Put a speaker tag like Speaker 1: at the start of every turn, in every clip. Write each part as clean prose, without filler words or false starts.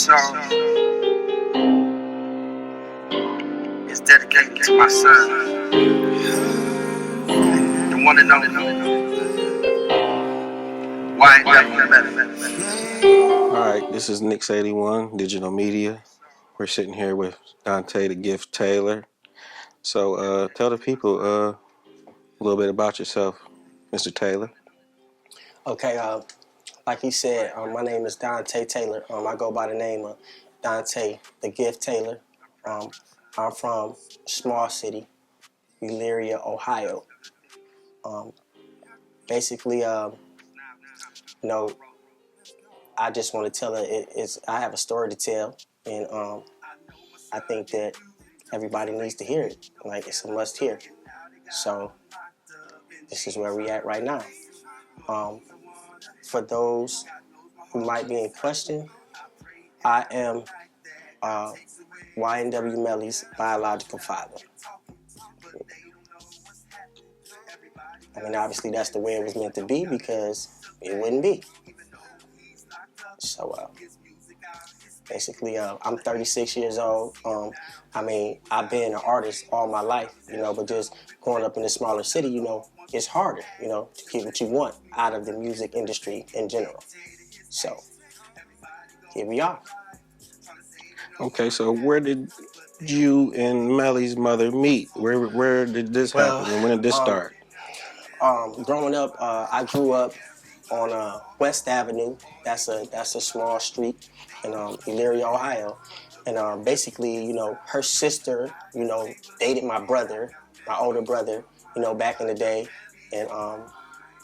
Speaker 1: song is dedicated to my son, the one and only YNW MELLY.
Speaker 2: Alright, this is Nix81, Digital Media. We're sitting here with Donte the Gift Taylor. So tell the people a little bit about yourself, Mr. Taylor.
Speaker 3: Okay, like he said, my name is Donte Taylor. I go by the name of Donte the Gift Taylor. I'm from small city, Elyria, Ohio. Basically, I just want to tell it. I have a story to tell, and I think that everybody needs to hear it. Like, it's a must hear. So this is where we at right now. For those who might be in question, I am YNW Melly's biological father. I mean, obviously that's the way it was meant to be because it wouldn't be. So basically, I'm 36 years old. I mean, I've been an artist all my life, but just growing up in a smaller city, it's harder, to get what you want out of the music industry in general. So here we are.
Speaker 2: Okay, so where did you and Melly's mother meet? Where did this happen and when did this start?
Speaker 3: Growing up, I grew up on West Avenue. That's a small street in Elyria, Ohio. And basically, her sister, dated my brother, my older brother, back in the day. And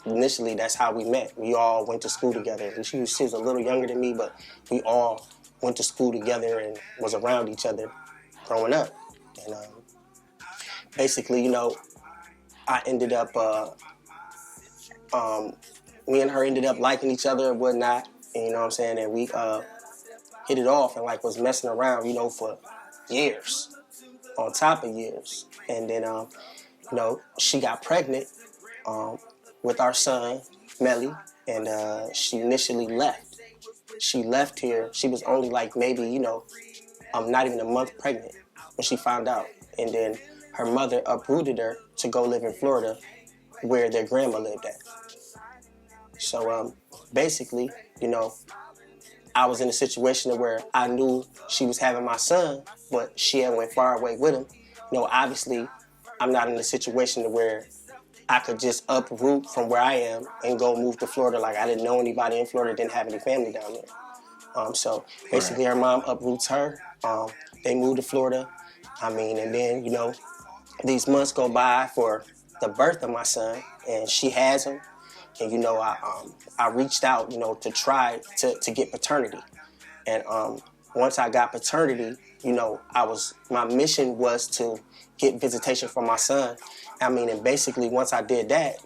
Speaker 3: initially, that's how we met. We all went to school together. She was a little younger than me, but we all went to school together and was around each other growing up. And basically, I ended up, me and her ended up liking each other and whatnot. And, you know what I'm saying? And we hit it off and was messing around, for years, on top of years. And then, she got pregnant with our son, Melly, and she initially left. She left here. She was only maybe, not even a month pregnant when she found out. And then her mother uprooted her to go live in Florida where their grandma lived at. So basically, I was in a situation where I knew she was having my son, but she had went far away with him. Obviously, I'm not in a situation where I could just uproot from where I am and go move to Florida. Like, I didn't know anybody in Florida, didn't have any family down there. So basically, her mom uproots her. They moved to Florida. I mean, and then, these months go by for the birth of my son, and she has him. And, I reached out, to try to get paternity. And once I got paternity, my mission was to get visitation from my son. I mean, and basically once I did that,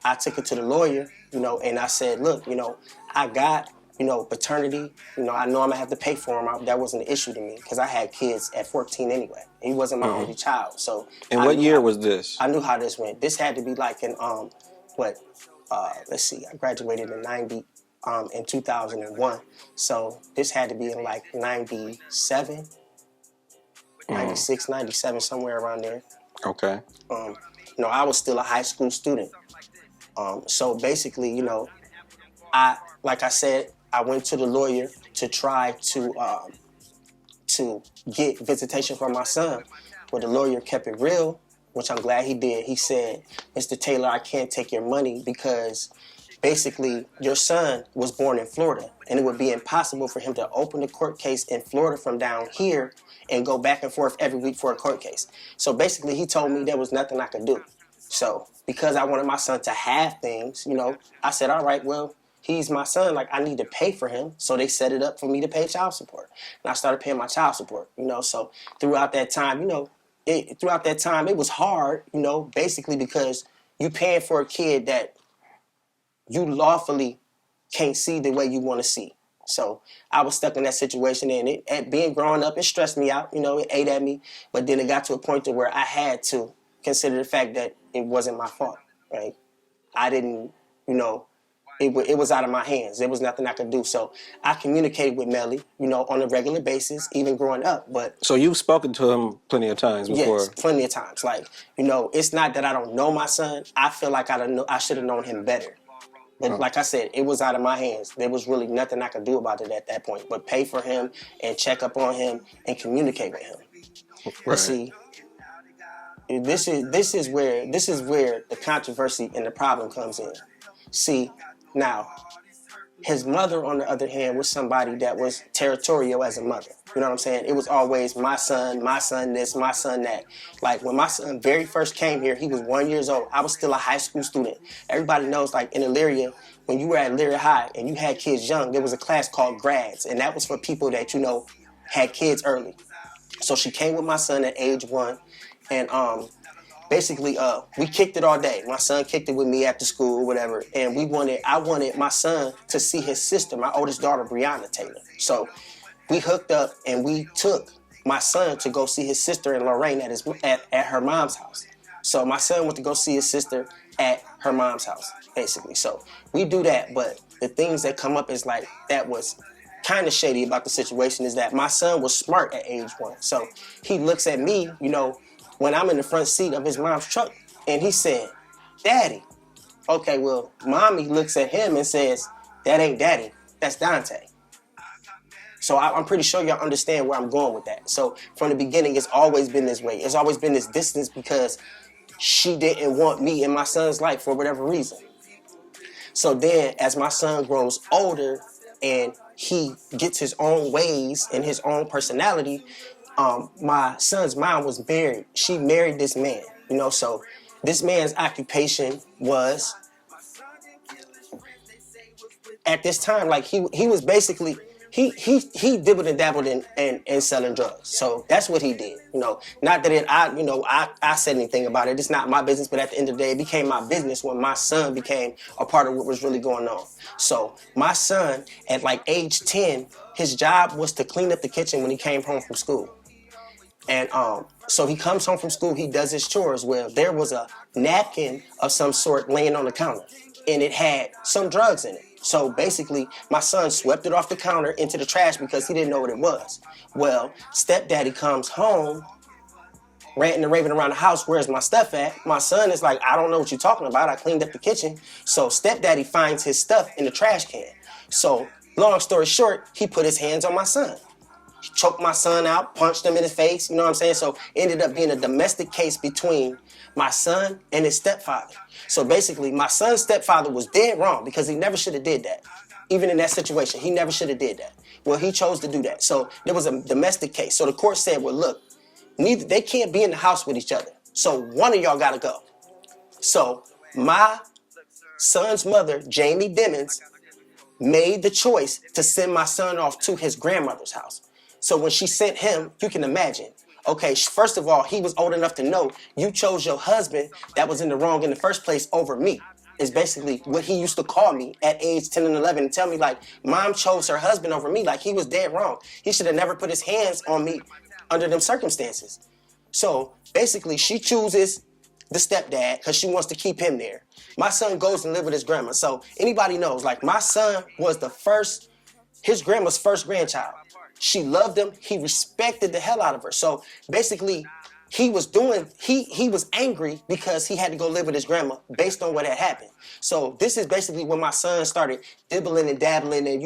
Speaker 3: I took it to the lawyer, and I said, look, I got, paternity. I know I'm gonna have to pay for him. That wasn't an issue to me because I had kids at 14 anyway. He wasn't my only child. So.
Speaker 2: And what year was this?
Speaker 3: I knew how this went. This had to be in, let's see, I graduated in 2001. So this had to be in 97, 96, 97, somewhere around there.
Speaker 2: Okay.
Speaker 3: I was still a high school student. So basically, like I said, I went to the lawyer to try to get visitation from my son. But the lawyer kept it real, which I'm glad he did. He said, Mr. Taylor, I can't take your money because basically your son was born in Florida and it would be impossible for him to open a court case in Florida from down here and go back and forth every week for a court case. So basically he told me there was nothing I could do. So because I wanted my son to have things, I said, all right, well, he's my son. I need to pay for him. So they set it up for me to pay child support. And I started paying my child support, So throughout that time, it was hard, basically because you paying for a kid that you lawfully can't see the way you want to see. So I was stuck in that situation, and being growing up, it stressed me out, it ate at me. But then it got to a point to where I had to consider the fact that it wasn't my fault, right? I didn't, it was out of my hands. There was nothing I could do. So I communicated with Melly, on a regular basis, even growing up. But
Speaker 2: So you've spoken to him plenty of times
Speaker 3: yes,
Speaker 2: before.
Speaker 3: plenty of times. Like, it's not that I don't know my son. I feel like I should have known him better. But like I said, it was out of my hands. There was really nothing I could do about it at that point. But pay for him and check up on him and communicate with him.
Speaker 2: Right.
Speaker 3: But see, this is where the controversy and the problem comes in. See, now, his mother, on the other hand, was somebody that was territorial as a mother. You know what I'm saying? It was always my son this, my son that. Like, when my son very first came here, he was 1 year old. I was still a high school student. Everybody knows, like, in Elyria, when you were at Elyria High and you had kids young, there was a class called grads, and that was for people that, had kids early. So she came with my son at age 1, and basically, we kicked it all day. My son kicked it with me after school, whatever. And I wanted my son to see his sister, my oldest daughter, Brianna Taylor. So we hooked up and we took my son to go see his sister in Lorraine at her mom's house. So my son went to go see his sister at her mom's house, basically. So we do that, but the things that come up is like, that was kind of shady about the situation is that my son was smart at age 1. So he looks at me, when I'm in the front seat of his mom's truck, and he said, "Daddy." Okay, well, mommy looks at him and says, "That ain't Daddy, that's Donte." So I'm pretty sure y'all understand where I'm going with that. So from the beginning, it's always been this way. It's always been this distance because she didn't want me in my son's life for whatever reason. So then, as my son grows older and he gets his own ways and his own personality, my son's mom was married. She married this man, so this man's occupation was, at this time, like he was basically, he dibbled and dabbled in selling drugs. So that's what he did, not that I said anything about it. It's not my business, but at the end of the day, it became my business when my son became a part of what was really going on. So my son, at like age 10, his job was to clean up the kitchen when he came home from school. And so he comes home from school, he does his chores. Well, there was a napkin of some sort laying on the counter, and it had some drugs in it. So basically, my son swept it off the counter into the trash because he didn't know what it was. Well, stepdaddy comes home, ranting and raving around the house, "Where's my stuff at?" My son is like, "I don't know what you're talking about. I cleaned up the kitchen." So stepdaddy finds his stuff in the trash can. So long story short, he put his hands on my son. Choked my son out, punched him in his face, you know what I'm saying? So it ended up being a domestic case between my son and his stepfather. So basically, my son's stepfather was dead wrong because he never should have did that. Even in that situation, he never should have did that. Well, he chose to do that. So there was a domestic case. So the court said, well, look, they can't be in the house with each other. So one of y'all got to go. So my son's mother, Jamie Dimmons, made the choice to send my son off to his grandmother's house. So when she sent him, you can imagine. Okay, first of all, he was old enough to know you chose your husband that was in the wrong in the first place over me. Is basically what he used to call me at age 10 and 11 and tell me, like, mom chose her husband over me. Like, he was dead wrong. He should have never put his hands on me under them circumstances. So basically, she chooses the stepdad because she wants to keep him there. My son goes and live with his grandma. So anybody knows, like, my son was his grandma's first grandchild. She loved him. He respected the hell out of her. So basically, he was angry because he had to go live with his grandma based on what had happened. So this is basically when my son started dibbling and dabbling and,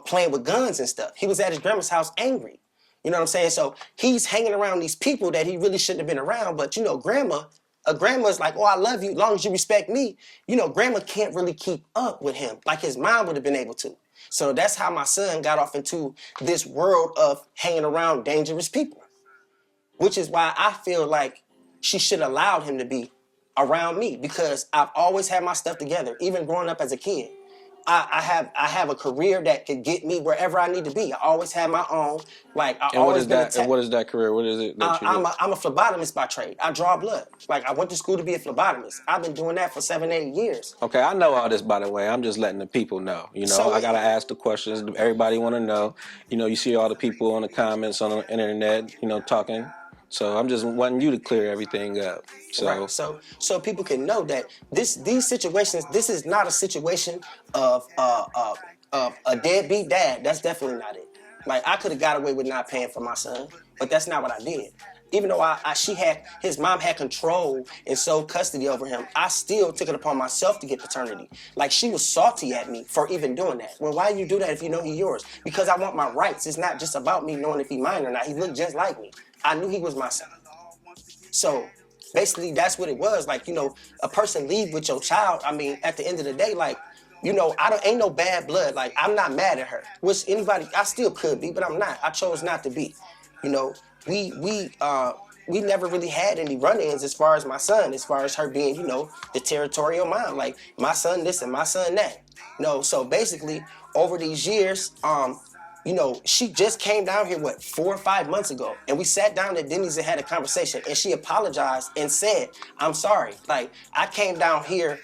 Speaker 3: playing with guns and stuff. He was at his grandma's house angry. You know what I'm saying? So he's hanging around these people that he really shouldn't have been around. But, grandma's like, "Oh, I love you as long as you respect me." Grandma can't really keep up with him like his mom would have been able to. So that's how my son got off into this world of hanging around dangerous people, which is why I feel like she should have allowed him to be around me because I've always had my stuff together, even growing up as a kid. I have a career that could get me wherever I need to be. I always had my own. Like, I always been
Speaker 2: And what is that career? What is it that you do?
Speaker 3: I'm a phlebotomist by trade. I draw blood. Like, I went to school to be a phlebotomist. I've been doing that for 7-8 years.
Speaker 2: Okay, I know all this, by the way. I'm just letting the people know.
Speaker 3: So,
Speaker 2: I got to ask the questions. Everybody want to know. You see all the people on the comments on the internet, talking So I'm just wanting you to clear everything up. So,
Speaker 3: Right. So people can know that these situations, this is not a situation of a deadbeat dad. That's definitely not it. Like I could have got away with not paying for my son, but that's not what I did. Even though his mom had control and sole custody over him, I still took it upon myself to get paternity. Like she was salty at me for even doing that. Well, why you do that if you know he's yours? Because I want my rights. It's not just about me knowing if he's mine or not. He looked just like me. I knew he was my son. So basically that's what it was. Like, a person leave with your child. I mean, at the end of the day, like, ain't no bad blood. Like, I'm not mad at her. Which I still could be, but I'm not. I chose not to be. We never really had any run-ins as far as my son, as far as her being, the territorial mom. Like, my son this and my son that. So basically, over these years, she just came down here, 4 or 5 months ago, and we sat down at Denny's and had a conversation, and she apologized and said, I'm sorry. Like, I came down here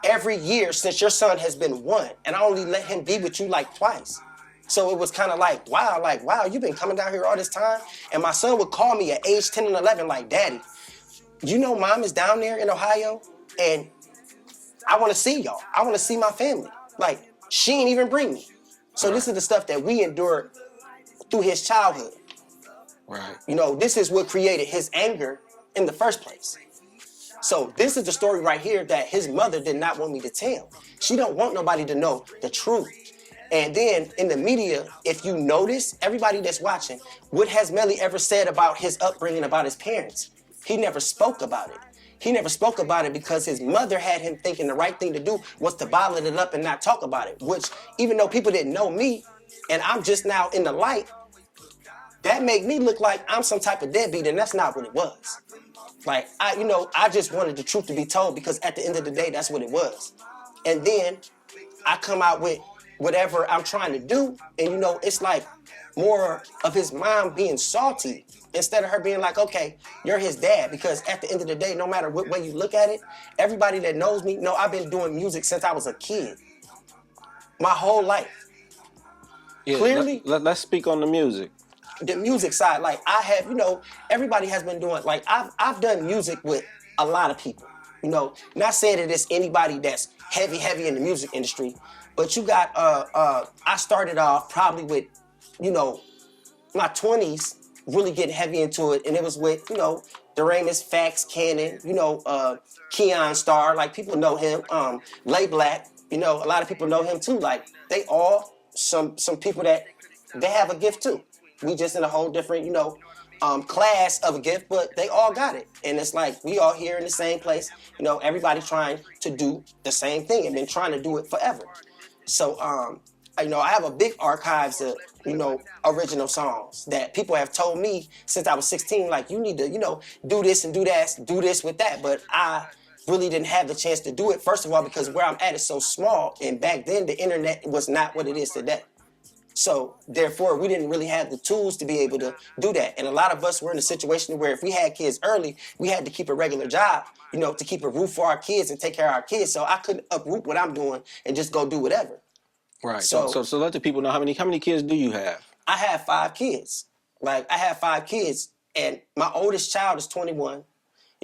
Speaker 3: every year since your son has been 1, and I only let him be with you like twice. So it was kind of like, wow, you've been coming down here all this time? And my son would call me at age 10 and 11 like, Daddy, Mom is down there in Ohio, and I want to see y'all. I want to see my family. Like, she ain't even bring me. So this is the stuff that we endured through his childhood.
Speaker 2: right.
Speaker 3: This is what created his anger in the first place. So this is the story right here that his mother did not want me to tell. She don't want nobody to know the truth. And then in the media, if you notice, everybody that's watching, what has Melly ever said about his upbringing, about his parents? He never spoke about it. He never spoke about it because his mother had him thinking the right thing to do was to bottle it up and not talk about it, which even though people didn't know me and I'm just now in the light, that made me look like I'm some type of deadbeat, and that's not what it was. Like, I just wanted the truth to be told because at the end of the day, that's what it was. And then I come out with whatever I'm trying to do, and it's like more of his mom being salty instead of her being like, okay, you're his dad. Because at the end of the day, no matter what way you look at it, everybody that knows me know I've been doing music since I was a kid. My whole life.
Speaker 2: Yeah,
Speaker 3: Clearly.
Speaker 2: Let's speak on the music.
Speaker 3: The music side, like I have, everybody has been doing, like I've done music with a lot of people. Not saying that it's anybody that's heavy in the music industry, but you got, I started off probably with, my 20s, really getting heavy into it, and it was with, Duramus, Fax, Cannon, Keon Star, like people know him, Lay Black, a lot of people know him too, like they all, some people that, they have a gift too. We just in a whole different, class of a gift, but they all got it. And it's like, we all here in the same place, everybody trying to do the same thing and been trying to do it forever. So, I have a big archives of, original songs that people have told me since I was 16, like, you need to, do this and do that, do this with that. But I really didn't have the chance to do it, first of all, because where I'm at is so small. And back then, the internet was not what it is today. So, therefore, we didn't really have the tools to be able to do that. And a lot of us were in a situation where if we had kids early, we had to keep a regular job, to keep a roof for our kids and take care of our kids. So I couldn't uproot what I'm doing and just go do whatever.
Speaker 2: Right. So let the people know how many kids do you have?
Speaker 3: I have 5 kids. Like, I have 5 kids, and my oldest child is 21.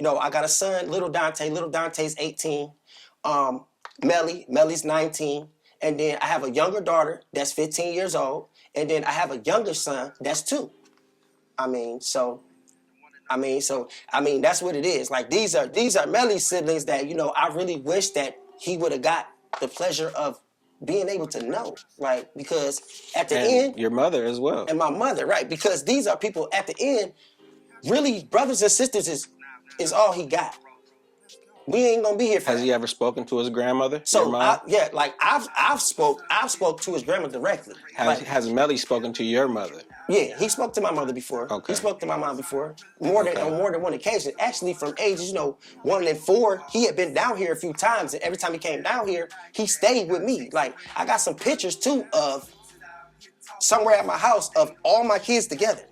Speaker 3: I got a son, little Donte. Little Donte's 18. Melly's 19. And then I have a younger daughter that's 15 years old. And then I have a younger son that's 2. That's what it is. Like, these are Melly's siblings that, I really wish that he would have got the pleasure of being able to know. Like, because at the end.
Speaker 2: Your mother as well.
Speaker 3: And my mother, right? Because these are people at the end, really, brothers and sisters is all he got. We ain't gonna be here for
Speaker 2: Has he ever spoken to his grandmother?
Speaker 3: So I've spoke to his grandma directly.
Speaker 2: Has Melly spoken to your mother?
Speaker 3: Yeah, he spoke to my mother before.
Speaker 2: Okay.
Speaker 3: He spoke to my mom before, on more than one occasion. Actually, from ages 1 and 4, he had been down here a few times, and every time he came down here, he stayed with me. Like, I got some pictures too of somewhere at my house of all my kids together.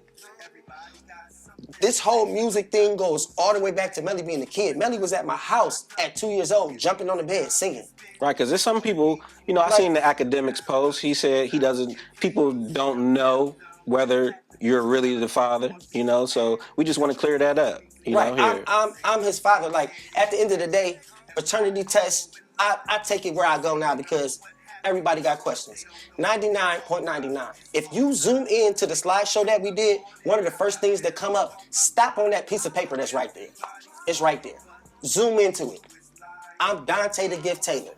Speaker 3: This whole music thing goes all the way back to Melly being a kid. Melly was at my house at 2 years old, jumping on the bed, singing.
Speaker 2: Right, because there's some people, I seen the academics post. He said people don't know whether you're really the father, you know. So we just want to clear that up, you
Speaker 3: Right.
Speaker 2: know, here.
Speaker 3: I'm his father. Like at the end of the day, paternity test, I take it where I go now because everybody got questions. 99.99. If you zoom in to the slideshow that we did, one of the first things that come up, stop on that piece of paper that's right there. It's right there. Zoom into it. I'm Donte the Gift Taylor.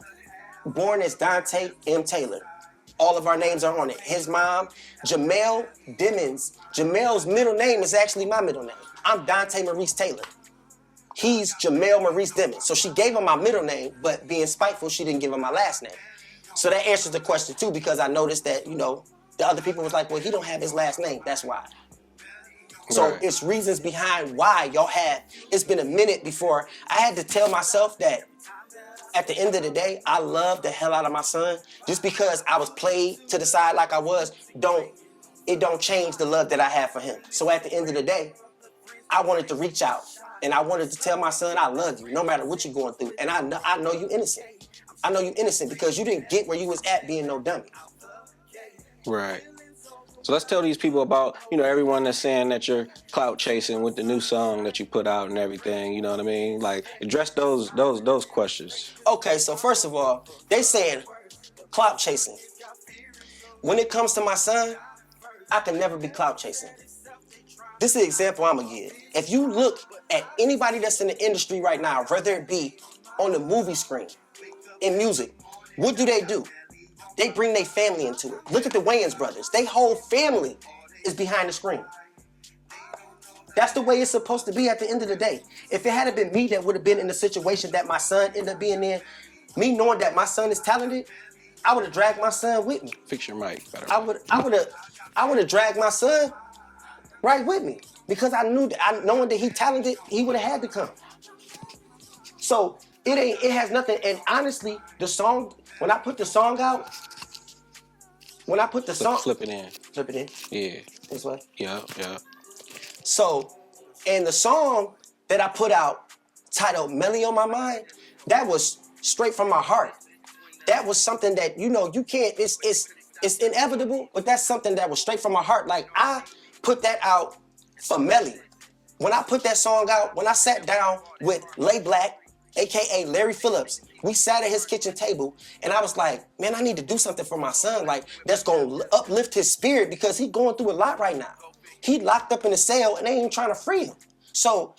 Speaker 3: Born as Donte M. Taylor. All of our names are on it. His mom, Jamel Dimmons. Jamel's middle name is actually my middle name. I'm Donte Maurice Taylor. He's Jamel Maurice Dimmons. So she gave him my middle name, but being spiteful, she didn't give him my last name. So that answers the question too, because I noticed that, you know, the other people was like, well, he don't have his last name. That's why. So
Speaker 2: Right.
Speaker 3: it's reasons behind why y'all had, it's been a minute before I had to tell myself that at the end of the day, I love the hell out of my son. Just because I was played to the side like I was, it don't change the love that I have for him. So at the end of the day, I wanted to reach out and I wanted to tell my son, I love you, no matter what you're going through. And I know you innocent. I know you innocent because you didn't get where you was at being no dummy.
Speaker 2: Right. So let's tell these people about, you know, everyone that's saying that you're clout chasing with the new song that you put out and everything, you know what I mean? Like, address those questions.
Speaker 3: Okay, so first of all, they saying clout chasing. When it comes to my son, I can never be clout chasing. This is an example I'm gonna give. If you look at anybody that's in the industry right now, whether it be on the movie screen, in music, what do? They bring their family into it. Look at the Wayans brothers. Their whole family is behind the screen. That's the way it's supposed to be at the end of the day. If it hadn't been me that would have been in the situation that my son ended up being in, me knowing that my son is talented, I would have dragged my son with me.
Speaker 2: Fix your mic better.
Speaker 3: I would have dragged my son right with me because I knew that, knowing that he talented, he would have had to come. So it has nothing. And honestly, the song, when I put the song out,
Speaker 2: Flip it in.
Speaker 3: Flip it in.
Speaker 2: Yeah.
Speaker 3: This way.
Speaker 2: Yeah.
Speaker 3: So, and the song that I put out, titled "Melly on My Mind," that was straight from my heart. That was something that, you know, you can't. It's inevitable, but that's something that was straight from my heart. Like I put that out for Melly. When I put that song out, when I sat down with Lay Black, aka Larry Phillips, we sat at his kitchen table and I was like, man, I need to do something for my son, like that's gonna uplift his spirit because he's going through a lot right now. He locked up in a cell and they ain't trying to free him. So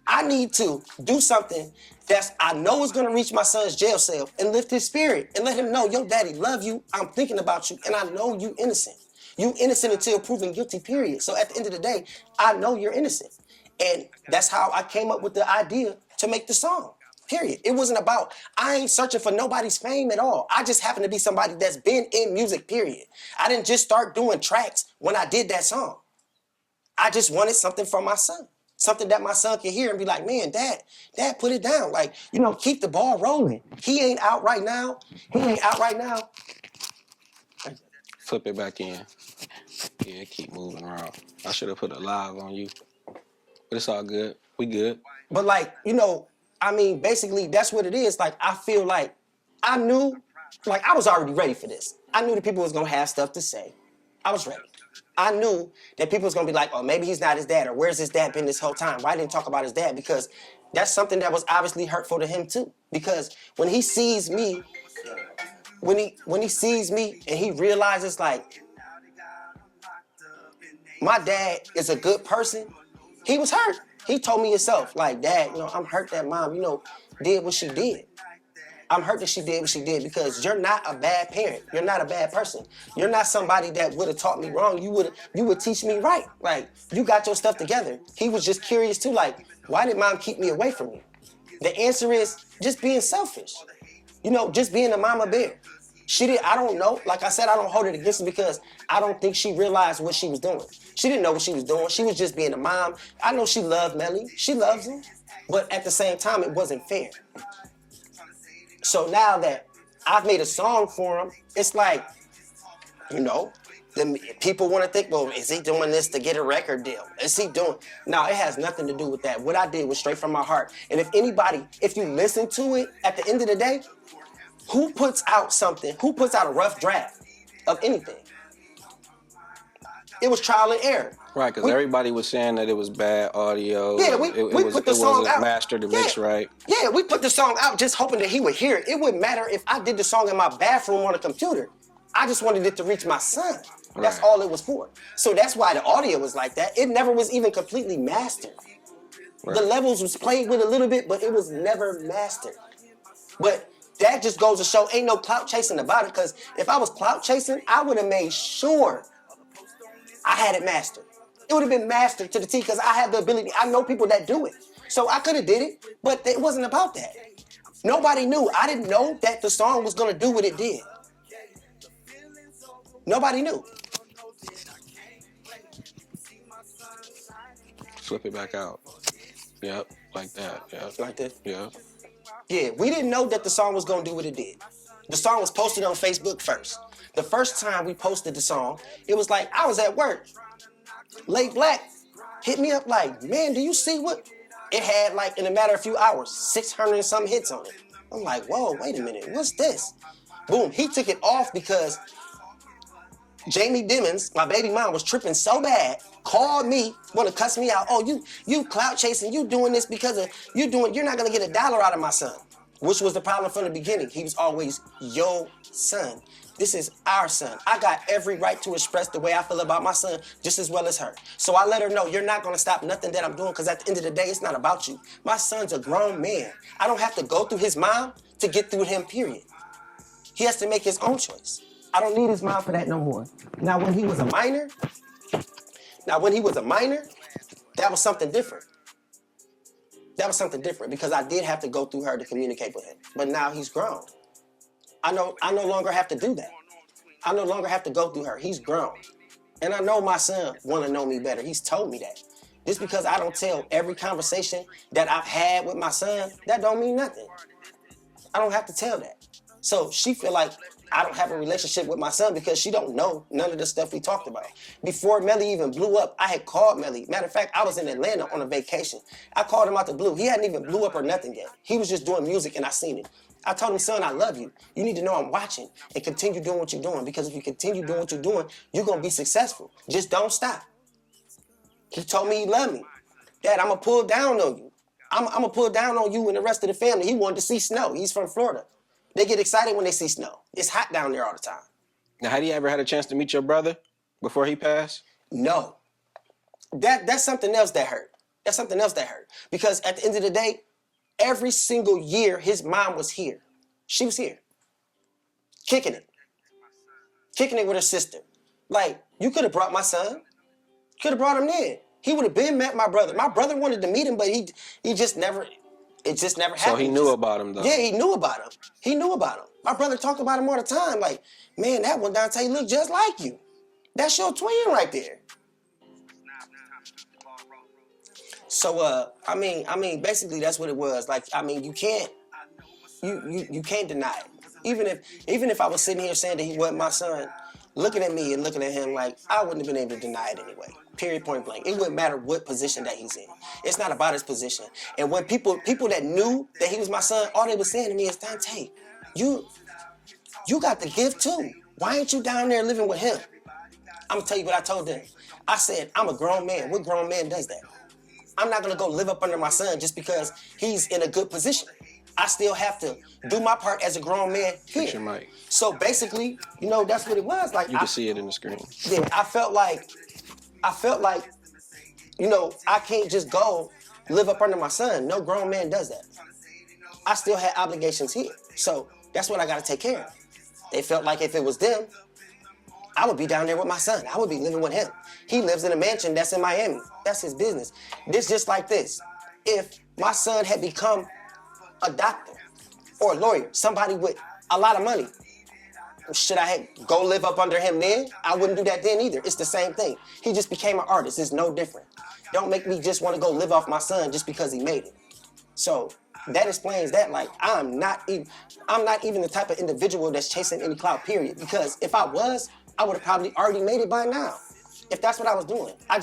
Speaker 3: I need to do something that I know is gonna reach my son's jail cell and lift his spirit and let him know, yo, daddy, love you, I'm thinking about you, and I know you innocent. You innocent until proven guilty, period. So at the end of the day, I know you're innocent. And that's how I came up with the idea to make the song. Period. It wasn't about, I ain't searching for nobody's fame at all. I just happen to be somebody that's been in music, period. I didn't just start doing tracks when I did that song. I just wanted something for my son. Something that my son can hear and be like, man, dad, put it down. Like, you know, keep the ball rolling. He ain't out right now.
Speaker 2: Flip it back in. Yeah, keep moving around. I should have put a live on you. But it's all good. We good.
Speaker 3: But like, you know, I mean, basically that's what it is. Like, I feel like I knew, like I was already ready for this. I knew that people was gonna have stuff to say. I was ready. I knew that people was gonna be like, oh, maybe he's not his dad, or where's his dad been this whole time? Why didn't he talk about his dad? Because that's something that was obviously hurtful to him too. Because when he sees me, when he sees me and he realizes like my dad is a good person, he was hurt. He told me himself, like, Dad, you know, I'm hurt that mom, you know, did what she did. I'm hurt that she did what she did because you're not a bad parent. You're not a bad person. You're not somebody that would have taught me wrong. You would teach me right. Like, you got your stuff together. He was just curious too, like, why did mom keep me away from you? The answer is just being selfish. You know, just being a mama bear. I don't know. Like I said, I don't hold it against her because I don't think she realized what she was doing. She didn't know what she was doing. She was just being a mom. I know she loved Melly. She loves him. But at the same time, it wasn't fair. So now that I've made a song for him, it's like, you know, people want to think, well, is he doing this to get a record deal? Is he doing? No, it has nothing to do with that. What I did was straight from my heart. And if you listen to it, at the end of the day, who puts out a rough draft of anything? It was trial and error.
Speaker 2: Right, because everybody was saying that it was bad audio.
Speaker 3: Yeah, we put the song out.
Speaker 2: Mastered and mixed right.
Speaker 3: Yeah, we put the song out just hoping that he would hear it. It wouldn't matter if I did the song in my bathroom on a computer. I just wanted it to reach my son. That's all it was for. So that's why the audio was like that. It never was even completely mastered. Right. The levels was played with a little bit, but it was never mastered. But that just goes to show ain't no clout chasing about it, because if I was clout chasing, I would have made sure I had it mastered. It would have been mastered to the T, because I have the ability. I know people that do it. So I could have did it, but it wasn't about that. Nobody knew. I didn't know that the song was going to do what it did. Nobody knew.
Speaker 2: Flip it back out. Yep, like that. Yep.
Speaker 3: Like this?
Speaker 2: Yep.
Speaker 3: Yeah, we didn't know that the song was going to do what it did. The song was posted on Facebook first. The first time we posted the song, it was like, I was at work. Late Black hit me up like, man, do you see what? It had, like, in a matter of a few hours, 600 and some hits on it. I'm like, whoa, wait a minute, what's this? Boom, he took it off because Jamie Dimmons, my baby mom, was tripping so bad, called me, want to cuss me out. Oh, you clout chasing, you doing this because of, you're not going to get $1 out of my son, which was the problem from the beginning. He was always your son. This is our son. I got every right to express the way I feel about my son just as well as her. So I let her know, you're not going to stop nothing that I'm doing, because at the end of the day, it's not about you. My son's a grown man. I don't have to go through his mom to get through him, period. He has to make his own choice. I don't need his mom for that no more. Now, when he was a minor, that was something different. That was something different, because I did have to go through her to communicate with him. But now he's grown. I no longer have to do that. I no longer have to go through her. He's grown. And I know my son want to know me better. He's told me that. Just because I don't tell every conversation that I've had with my son, that don't mean nothing. I don't have to tell that. So she feel like I don't have a relationship with my son because she don't know none of the stuff we talked about. Before Melly even blew up, I had called Melly. Matter of fact, I was in Atlanta on a vacation. I called him out the blue. He hadn't even blew up or nothing yet. He was just doing music and I seen it. I told him, son, I love you. You need to know I'm watching and continue doing what you're doing, because if you continue doing what you're doing, you're going to be successful. Just don't stop. He told me he loved me. Dad, I'm going to pull down on you. I'm going to pull down on you and the rest of the family. He wanted to see snow. He's from Florida. They get excited when they see snow. It's hot down there all the time.
Speaker 2: Now, had you ever had a chance to meet your brother before he passed?
Speaker 3: No. That's something else that hurt. That's something else that hurt. Because at the end of the day, every single year, his mom was here. She was here. Kicking it. Kicking it with her sister. Like, you could have brought my son. Could have brought him in. He would have been met my brother. My brother wanted to meet him, but he just never, it just never happened.
Speaker 2: So he knew about him, though?
Speaker 3: Yeah, he knew about him. He knew about him. My brother talked about him all the time. Like, man, that one Donte look just like you. That's your twin right there. So, I mean, basically that's what it was. Like, I mean, you can't deny it. Even if I was sitting here saying that he wasn't my son, looking at me and looking at him, like, I wouldn't have been able to deny it anyway. Period, point blank. It wouldn't matter what position that he's in. It's not about his position. And when people that knew that he was my son, all they were saying to me is, Donte, you got the gift too. Why ain't you down there living with him? I'm gonna tell you what I told them. I said, I'm a grown man. What grown man does that? I'm not gonna go live up under my son just because he's in a good position. I still have to do my part as a grown man here.
Speaker 2: Fix your mic.
Speaker 3: So basically, that's what it was. Like,
Speaker 2: you can see it in the screen.
Speaker 3: Yeah, I felt like, I can't just go live up under my son. No grown man does that. I still had obligations here. So that's what I gotta take care of. They felt like if it was them, I would be down there with my son. I would be living with him. He lives in a mansion that's in Miami. That's his business. This just like this. If my son had become a doctor or a lawyer, somebody with a lot of money, should I go live up under him then? I wouldn't do that then either. It's the same thing. He just became an artist. It's no different. Don't make me just want to go live off my son just because he made it. So that explains that. Like, I'm not even the type of individual that's chasing any clout, period. Because if I was, I would have probably already made it by now. If that's what I was doing. I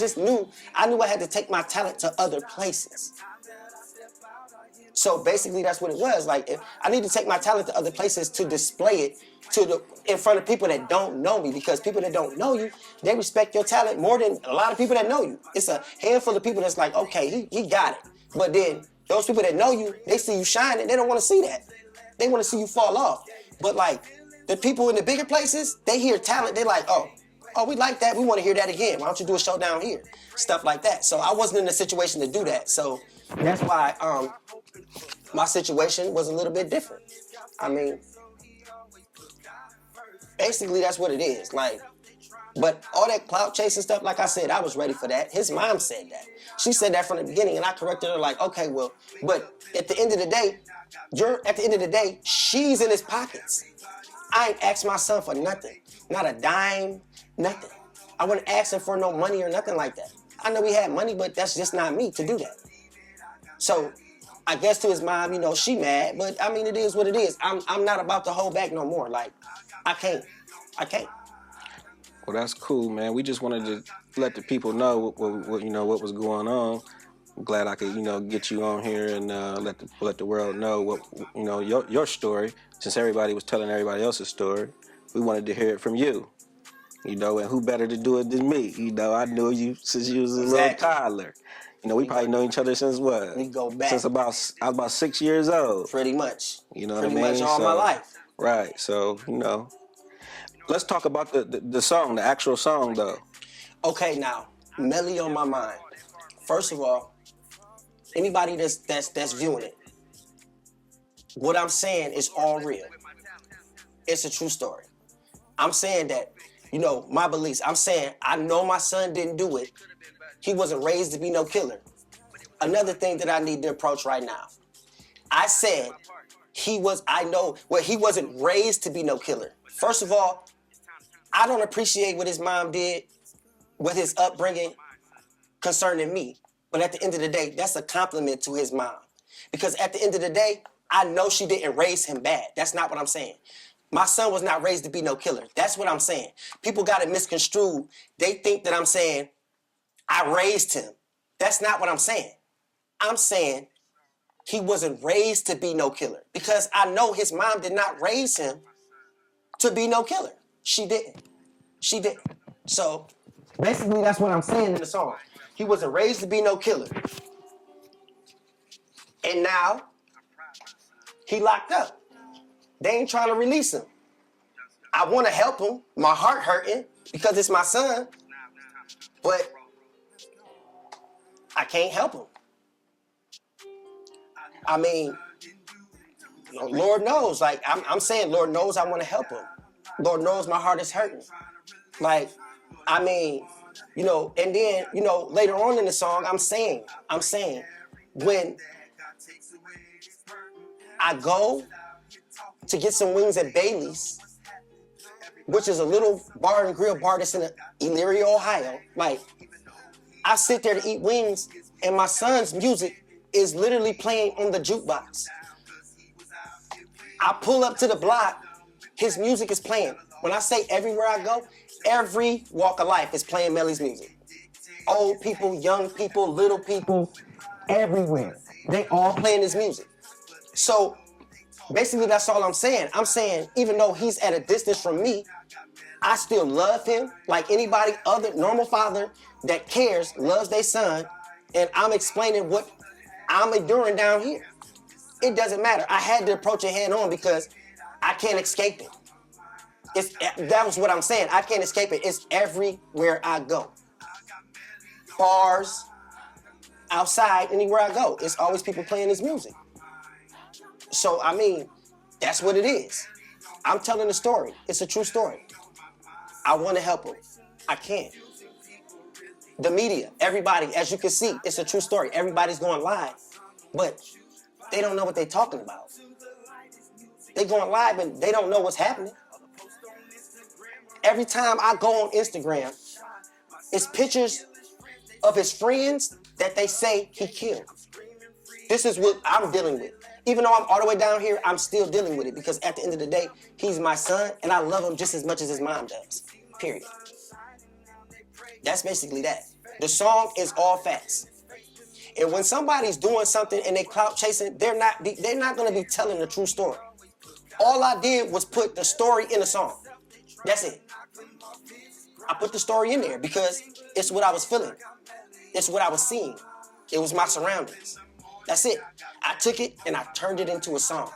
Speaker 3: knew I had to take my talent to other places. So basically that's what it was. Like, if I need to take my talent to other places to display it in front of people that don't know me, because people that don't know you, they respect your talent more than a lot of people that know you. It's a handful of people that's like, okay, he got it. But then those people that know you, they see you shining, they don't want to see that. They want to see you fall off. But like the people in the bigger places, they hear talent, they like, oh, we like that, we want to hear that again. Why don't you do a show down here? Stuff like that. So I wasn't in a situation to do that. So that's why my situation was a little bit different. I mean, basically that's what it is. Like, but all that clout chasing stuff, like I said, I was ready for that. His mom said that. She said that from the beginning, and I corrected her like, okay, well, but at the end of the day, she's in his pockets. I ain't asked my son for nothing. Not a dime, nothing. I wasn't asking for no money or nothing like that. I know he had money, but that's just not me to do that. So I guess to his mom, you know, she mad, but I mean, it is what it is. I'm not about to hold back no more. Like, I can't.
Speaker 2: Well, that's cool, man. We just wanted to let the people know what you know, what was going on. I'm glad I could, you know, get you on here and let the world know what, you know, your story. Since everybody was telling everybody else's story, we wanted to hear it from you. You know, and who better to do it than me? You know, I knew you since you was a little toddler. You know, we probably know each other since what?
Speaker 3: We go back.
Speaker 2: Since I was about 6 years old.
Speaker 3: Pretty much.
Speaker 2: You know what I mean?
Speaker 3: Pretty much all my life.
Speaker 2: Right. So, you know, let's talk about the song, the actual song, though.
Speaker 3: Okay, now, Melly on My Mind. First of all, anybody that's viewing it, what I'm saying is all real. It's a true story. I'm saying that, you know, my beliefs. I'm saying I know my son didn't do it. He wasn't raised to be no killer. Another thing that I need to approach right now. I said he wasn't raised to be no killer. First of all, I don't appreciate what his mom did with his upbringing concerning me. But at the end of the day, that's a compliment to his mom. Because at the end of the day, I know she didn't raise him bad. That's not what I'm saying. My son was not raised to be no killer. That's what I'm saying. People got it misconstrued. They think that I'm saying I raised him. That's not what I'm saying. I'm saying he wasn't raised to be no killer. Because I know his mom did not raise him to be no killer. She didn't. So basically that's what I'm saying in the song. He wasn't raised to be no killer. And now he locked up. They ain't trying to release him. I want to help him. My heart hurting because it's my son. But I can't help him. I mean, Lord knows. Like, I'm saying, Lord knows I want to help him. Lord knows my heart is hurting. Like, I mean, you know, and then, you know, later on in the song, I'm saying, when I go to get some wings at Bailey's, which is a little bar and grill bar that's in Elyria, Ohio. Like, I sit there to eat wings, and my son's music is literally playing on the jukebox. I pull up to the block, his music is playing. When I say everywhere I go, every walk of life is playing Melly's music. Old people, young people, little people, everywhere. They all playing his music. So basically that's all I'm saying. I'm saying even though he's at a distance from me, I still love him like anybody other normal father that cares, loves their son, and I'm explaining what I'm enduring down here. It doesn't matter. I had to approach it head on because I can't escape it. That was what I'm saying. I can't escape it. It's everywhere I go. Bars, outside, anywhere I go. It's always people playing his music. So, I mean, that's what it is. I'm telling a story. It's a true story. I want to help him. I can't. The media, everybody, as you can see, it's a true story. Everybody's going live, but they don't know what they're talking about. They going live and they don't know what's happening. Every time I go on Instagram, it's pictures of his friends that they say he killed. This is what I'm dealing with. Even though I'm all the way down here, I'm still dealing with it because at the end of the day, he's my son and I love him just as much as his mom does. Period. That's basically that. The song is all facts. And when somebody's doing something and they clout chasing, they're not going to be telling the true story. All I did was put the story in a song. That's it. I put the story in there because it's what I was feeling. It's what I was seeing. It was my surroundings. That's it. I took it and I turned it into a song.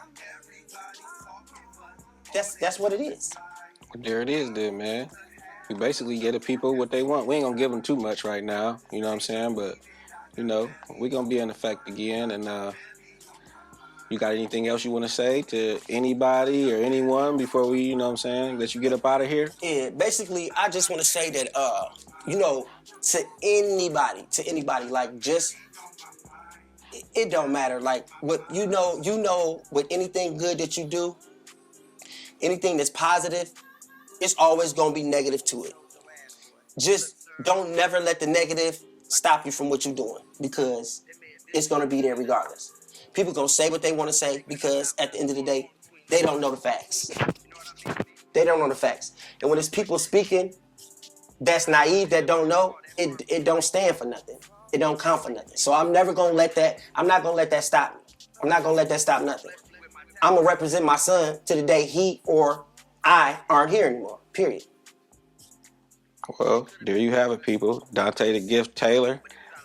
Speaker 3: That's what it is.
Speaker 2: There it is, then, man. We basically get the people what they want. We ain't gonna give them too much right now. You know what I'm saying? But we gonna be in effect again. And you got anything else you want to say to anybody or anyone before we, you know what I'm saying, let you get up out of here?
Speaker 3: Yeah, basically, I just want to say that, to anybody, like, just, it don't matter. Like, what with anything good that you do, anything that's positive, it's always going to be negative to it. Just don't never let the negative stop you from what you're doing, because it's going to be there regardless. People going to say what they want to say because at the end of the day, they don't know the facts. They don't know the facts. And when it's people speaking that's naive, that don't know, it don't stand for nothing. It don't count for nothing. So I'm not going to let that stop me. I'm not going to let that stop nothing. I'm going to represent my son to the day he or I aren't here anymore, period.
Speaker 2: Well, there you have it, people. Donte the Gift Taylor.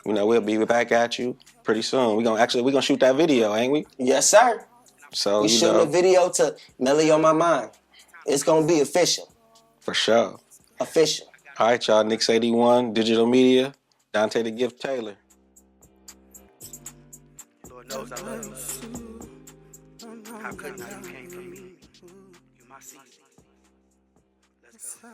Speaker 2: We'll be back at you pretty soon. We're gonna shoot that video, ain't we?
Speaker 3: Yes, sir.
Speaker 2: So
Speaker 3: we shooting a video to Melly on My Mind. It's gonna be official.
Speaker 2: For sure.
Speaker 3: Official.
Speaker 2: All right, y'all. Nix 81 Digital Media. Donte the Gift Taylor.
Speaker 1: Lord knows I love you. How couldn't I? You came for me. You my season. Let's go.